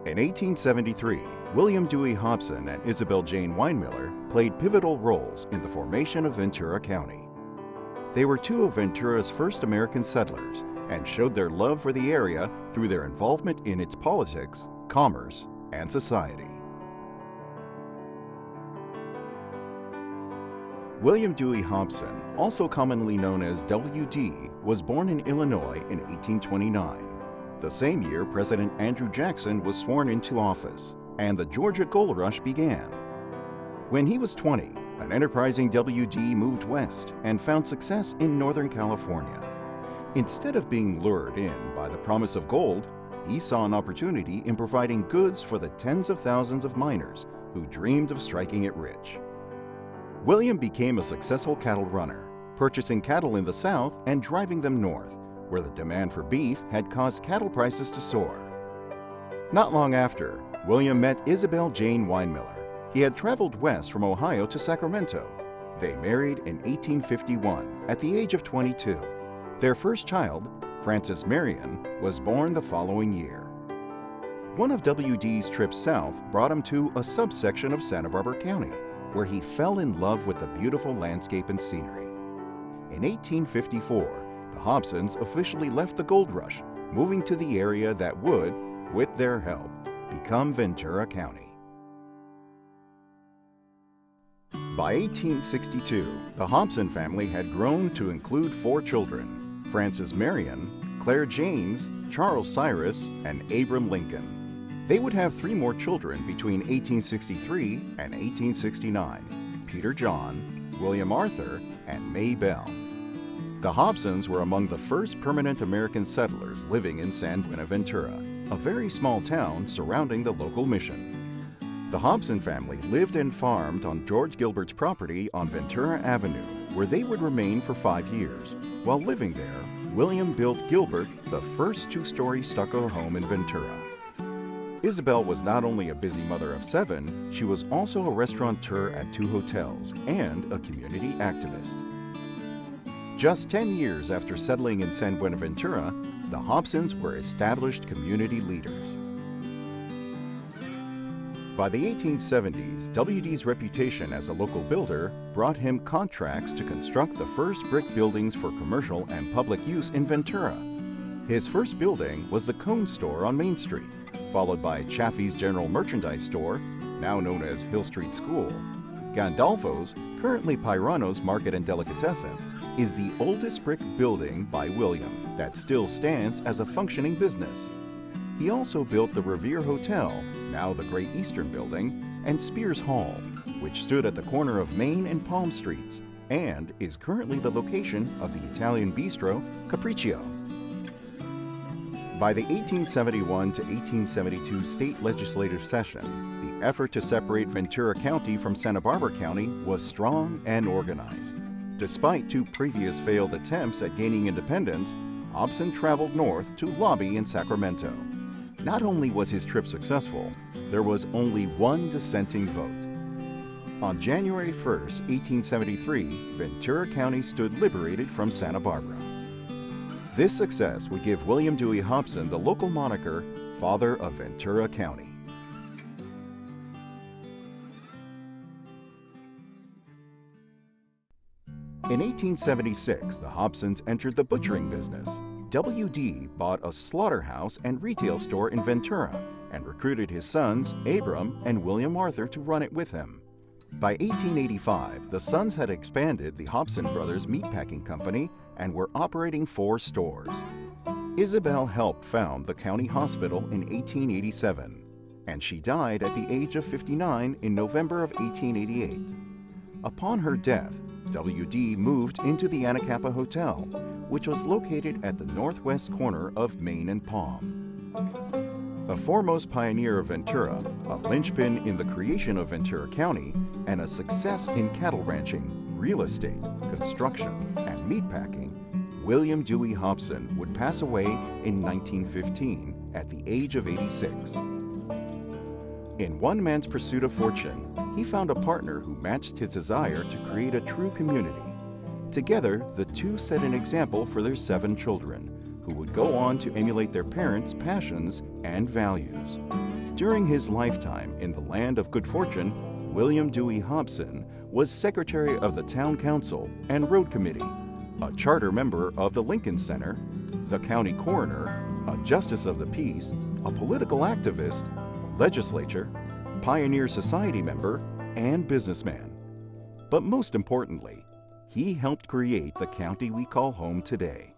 In 1873, William Dewey Hobson and Isabel Jane Winemiller played pivotal roles in the formation of Ventura County. They were two of Ventura's first American settlers and showed their love for the area through their involvement in its politics, commerce, and society. William Dewey Hobson, also commonly known as W.D., was born in Illinois in 1829. The same year, President Andrew Jackson was sworn into office, and the Georgia Gold Rush began. When he was 20, an enterprising W.D. moved west and found success in Northern California. Instead of being lured in by the promise of gold, he saw an opportunity in providing goods for the tens of thousands of miners who dreamed of striking it rich. William became a successful cattle runner, purchasing cattle in the south and driving them north, where the demand for beef had caused cattle prices to soar. Not long after, William met Isabel Jane Winemiller. He had traveled west from Ohio to Sacramento. They married in 1851 at the age of 22. Their first child, Frances Marion, was born the following year. One of W.D.'s trips south brought him to a subsection of Santa Barbara County, where he fell in love with the beautiful landscape and scenery. In 1854, the Hobsons officially left the gold rush, moving to the area that would, with their help, become Ventura County. By 1862, the Hobson family had grown to include 4 children: Frances Marion, Claire James, Charles Cyrus, and Abram Lincoln. They would have 3 more children between 1863 and 1869: Peter John, William Arthur, and May Bell. The Hobsons were among the first permanent American settlers living in San Buenaventura, a very small town surrounding the local mission. The Hobson family lived and farmed on George Gilbert's property on Ventura Avenue, where they would remain for 5 years. While living there, William built Gilbert the first 2-story stucco home in Ventura. Isabel was not only a busy mother of 7, she was also a restaurateur at 2 hotels and a community activist. Just 10 years after settling in San Buenaventura, the Hobsons were established community leaders. By the 1870s, W.D.'s reputation as a local builder brought him contracts to construct the first brick buildings for commercial and public use in Ventura. His first building was the Cone Store on Main Street, followed by Chaffee's General Merchandise Store, now known as Hill Street School. Gandolfo's, currently Pirano's Market and Delicatessen, is the oldest brick building by William that still stands as a functioning business. He also built the Revere Hotel, now the Great Eastern Building, and Spears Hall, which stood at the corner of Main and Palm Streets, and is currently the location of the Italian bistro Capriccio. By the 1871 to 1872 state legislative session, the effort to separate Ventura County from Santa Barbara County was strong and organized. Despite 2 previous failed attempts at gaining independence, Hobson traveled north to lobby in Sacramento. Not only was his trip successful, there was only 1 dissenting vote. On January 1, 1873, Ventura County stood liberated from Santa Barbara. This success would give William Dewey Hobson the local moniker, Father of Ventura County. In 1876, the Hobsons entered the butchering business. W.D. bought a slaughterhouse and retail store in Ventura and recruited his sons, Abram and William Arthur, to run it with him. By 1885, the sons had expanded the Hobson Brothers Meatpacking Company and were operating 4 stores. Isabel helped found the county hospital in 1887, and she died at the age of 59 in November of 1888. Upon her death, W.D. moved into the Anacapa Hotel, which was located at the northwest corner of Main and Palm. A foremost pioneer of Ventura, a linchpin in the creation of Ventura County, and a success in cattle ranching, real estate, construction, and meatpacking, William Dewey Hobson would pass away in 1915 at the age of 86. In one man's pursuit of fortune, he found a partner who matched his desire to create a true community. Together, the two set an example for their 7 children, who would go on to emulate their parents' passions and values. During his lifetime in the land of good fortune, William Dewey Hobson was Secretary of the Town Council and Road Committee, a charter member of the Lincoln Center, the county coroner, a justice of the peace, a political activist, legislature, pioneer society member, and businessman. But most importantly, he helped create the county we call home today.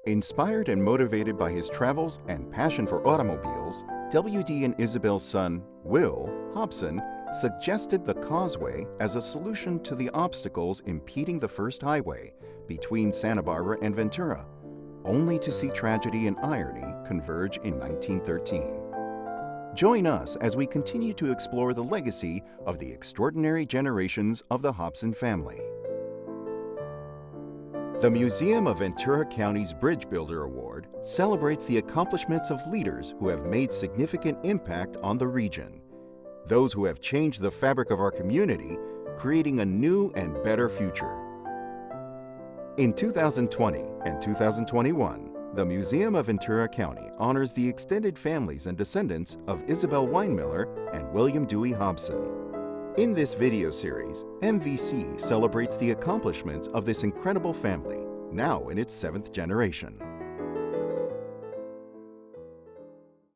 Inspired and motivated by his travels and passion for automobiles, W.D. and Isabel's son, Will Hobson, suggested the causeway as a solution to the obstacles impeding the first highway between Santa Barbara and Ventura, only to see tragedy and irony converge in 1913. Join us as we continue to explore the legacy of the extraordinary generations of the Hobson family. The Museum of Ventura County's Bridge Builder Award celebrates the accomplishments of leaders who have made significant impact on the region, those who have changed the fabric of our community, creating a new and better future. In 2020 and 2021, the Museum of Ventura County honors the extended families and descendants of Isabel Winemiller and William Dewey Hobson. In this video series, MVC celebrates the accomplishments of this incredible family, now in its 7th generation.